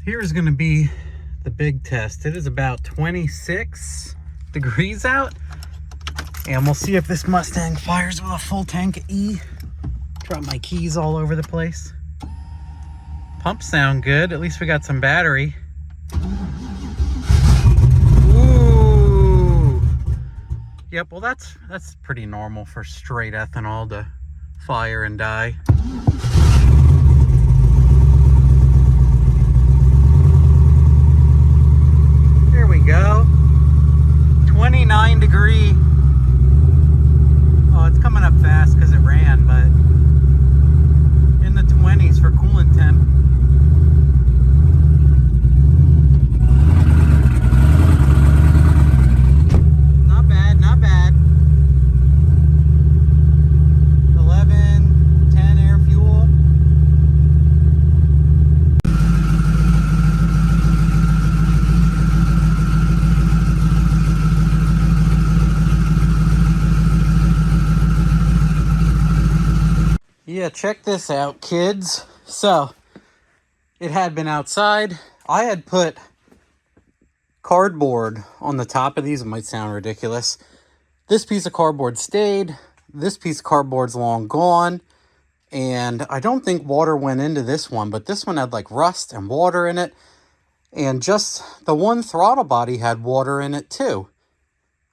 Here's going to be the big test. It is about 26 degrees out, and we'll see if this Mustang fires with a full tank of E. Drop my keys all over the place. Pumps sound good. At least we got some battery. Ooh. Yep, well that's pretty normal for straight ethanol to fire and die. There we go. 29 degree. Oh, it's coming up fast because it ran, but in the 20s for coolant temp. Not bad, not bad. 11, 10 air fuel. Yeah, check this out, kids. So, it had been outside. I had put cardboard on the top of these. It might sound ridiculous. This piece of cardboard stayed. This piece of cardboard's long gone. And I don't think water went into this one, but this one had like rust and water in it. And just the one throttle body had water in it too.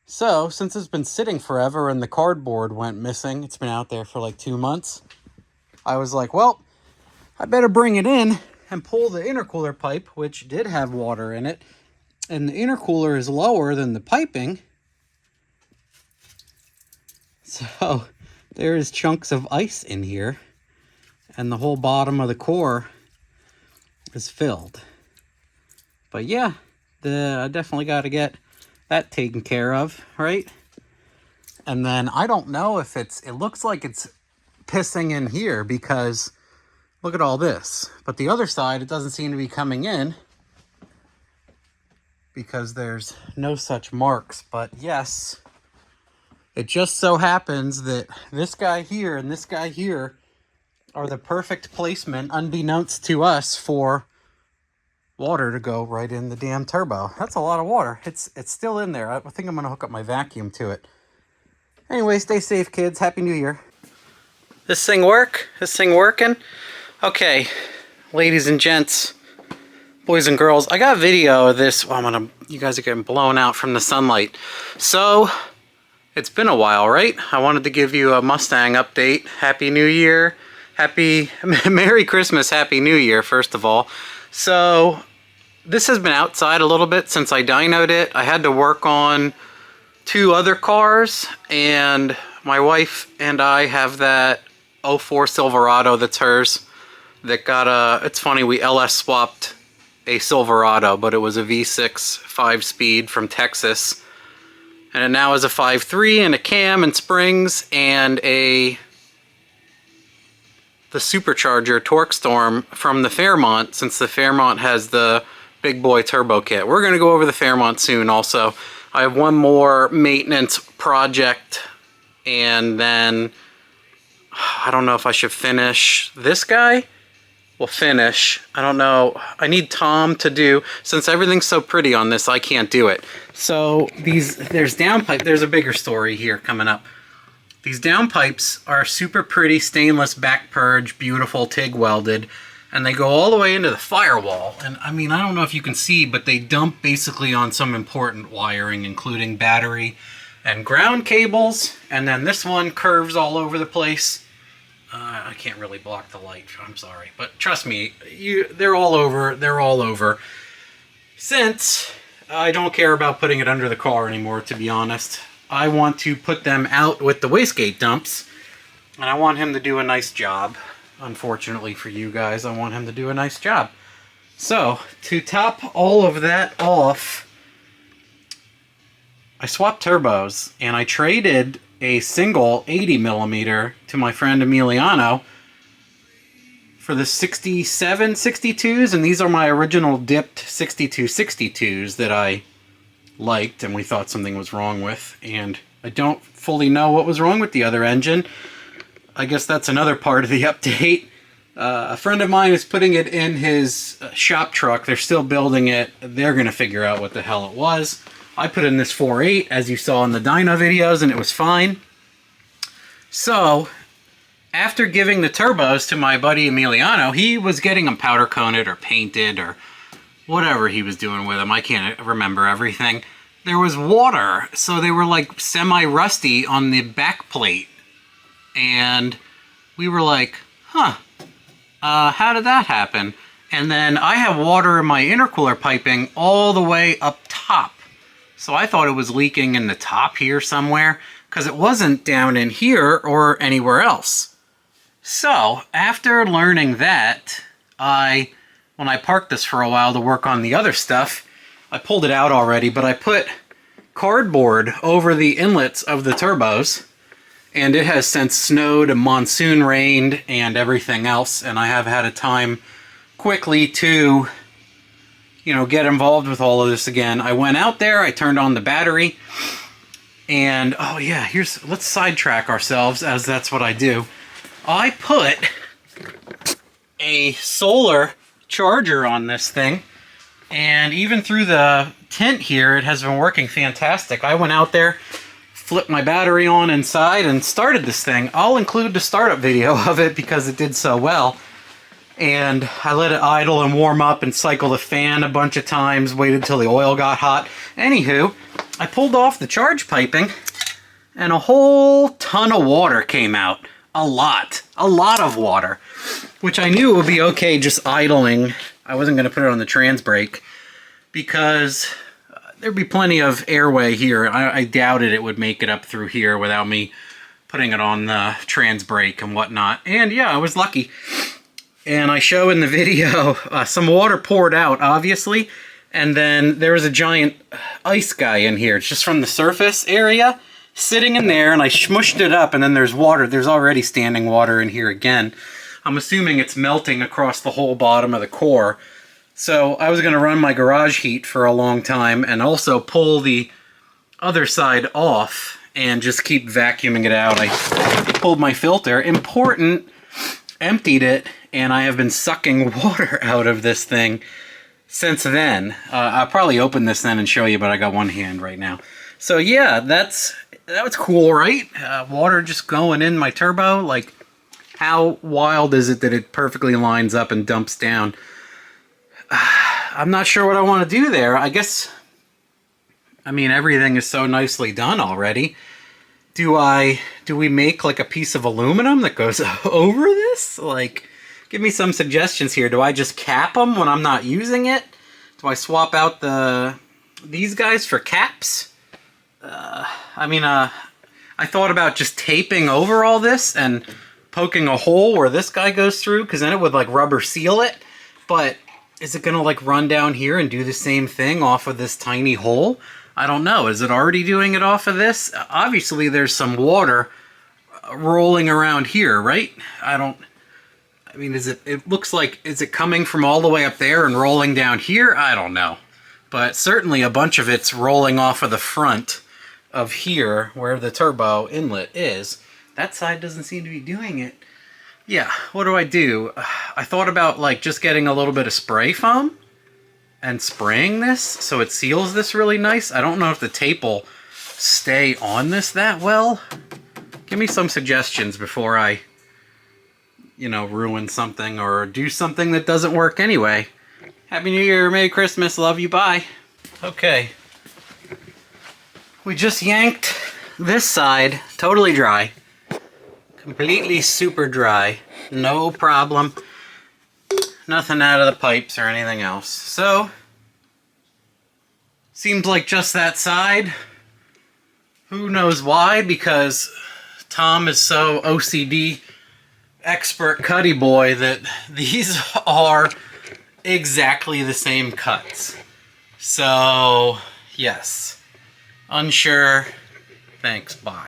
So, since it's been sitting forever and the cardboard went missing, it's been out there for like 2 months, I was like, well, I better bring it in and pull the intercooler pipe, which did have water in it. And the intercooler is lower than the piping. So there is chunks of ice in here. And the whole bottom of the core is filled. But yeah, I definitely got to get that taken care of, right? And then I don't know if it looks like it's pissing in here because look at all this. But the other side, it doesn't seem to be coming in because there's no such marks. But yes, it just so happens that this guy here and this guy here are the perfect placement, unbeknownst to us, for water to go right in the damn turbo. That's a lot of water. It's still in there. I think I'm going to hook up my vacuum to it. Anyway, stay safe, kids. Happy New Year. This thing work? This thing working? Okay, ladies and gents, boys and girls, I got video of this. Well, you guys are getting blown out from the sunlight. So, it's been a while, right? I wanted to give you a Mustang update. Happy New Year. Merry Christmas, Happy New Year, first of all. So, this has been outside a little bit since I dynoed it. I had to work on 2 other cars, and my wife and I have that 04 Silverado that's hers that got it's funny, we LS swapped a Silverado, but it was a V6 5-speed from Texas, and it now has a 5.3 and a cam and springs and the supercharger TorqStorm from the Fairmont, since the Fairmont has the big boy turbo kit. We're going to go over the Fairmont soon also. I have one more maintenance project, and then I don't know if I should finish this guy. We'll finish. I don't know. I need Tom to do, since everything's so pretty on this, I can't do it. So there's downpipe. There's a bigger story here coming up. These downpipes are super pretty stainless back purge, beautiful TIG welded, and they go all the way into the firewall. And I mean, I don't know if you can see, but they dump basically on some important wiring, including battery and ground cables, and then this one curves all over the place. I can't really block the light, I'm sorry, but trust me, they're all over. They're all over. Since I don't care about putting it under the car anymore, to be honest, I want to put them out with the wastegate dumps, and I want him to do a nice job. Unfortunately for you guys, I want him to do a nice job. So, to top all of that off, I swapped turbos, and I traded a single 80mm to my friend Emiliano for the 67 62s, and these are my original dipped 62 62s that I liked and we thought something was wrong with, and I don't fully know what was wrong with the other engine. I guess that's another part of the update. A friend of mine is putting it in his shop truck. They're still building it. They're going to figure out what the hell it was. I put in this 4.8, as you saw in the dyno videos, and it was fine. So, after giving the turbos to my buddy Emiliano, he was getting them powder coated or painted or whatever he was doing with them. I can't remember everything. There was water, so they were like semi-rusty on the back plate. And we were like, huh, how did that happen? And then I have water in my intercooler piping all the way up top. So I thought it was leaking in the top here somewhere, because it wasn't down in here or anywhere else. So after learning that, when I parked this for a while to work on the other stuff, I pulled it out already, but I put cardboard over the inlets of the turbos, and it has since snowed and monsoon rained and everything else, and I have had a time quickly to, you know, get involved with all of this again. I went out there, I turned on the battery, and oh yeah, let's sidetrack ourselves, as that's what I do. I put a solar charger on this thing, and even through the tint here, it has been working fantastic. I went out there, flipped my battery on inside, and started this thing. I'll include the startup video of it because it did so well. And I let it idle and warm up and cycle the fan a bunch of times, waited till the oil got hot. Anywho, I pulled off the charge piping, and a whole ton of water came out. A lot of water, which I knew would be okay just idling. I wasn't going to put it on the trans brake because there'd be plenty of airway here. I doubted it would make it up through here without me putting it on the trans brake and whatnot. And yeah, I was lucky. And I show in the video some water poured out, obviously, and then there was a giant ice guy in here. It's just from the surface area, sitting in there, and I smushed it up, and then there's water. There's already standing water in here again. I'm assuming it's melting across the whole bottom of the core. So I was going to run my garage heat for a long time and also pull the other side off and just keep vacuuming it out. I pulled my filter, important, emptied it, and I have been sucking water out of this thing since then. I'll probably open this then and show you, but I got one hand right now. So yeah, that was cool, right? Water just going in my turbo. Like, how wild is it that it perfectly lines up and dumps down? I'm not sure what I want to do there. I guess, I mean, everything is so nicely done already. Do we make like a piece of aluminum that goes over this? Like, give me some suggestions here. Do I just cap them when I'm not using it? Do I swap out these guys for caps? I thought about just taping over all this and poking a hole where this guy goes through, because then it would like rubber seal it. But is it gonna like run down here and do the same thing off of this tiny hole? I don't know. Is it already doing it off of this? Obviously there's some water rolling around here, right? It looks like, is it coming from all the way up there and rolling down here? I don't know. But certainly a bunch of it's rolling off of the front of here where the turbo inlet is. That side doesn't seem to be doing it. Yeah, what do? I thought about like just getting a little bit of spray foam and spraying this so it seals this really nice. I don't know if the tape will stay on this that well. Give me some suggestions before I, ruin something or do something that doesn't work anyway. Happy New Year, Merry Christmas, love you, bye. Okay. We just yanked this side totally dry. Completely super dry. No problem. Nothing out of the pipes or anything else. So, seems like just that side. Who knows why? Because Tom is so OCD expert cutty boy that these are exactly the same cuts. So, yes. Unsure. Thanks, bye.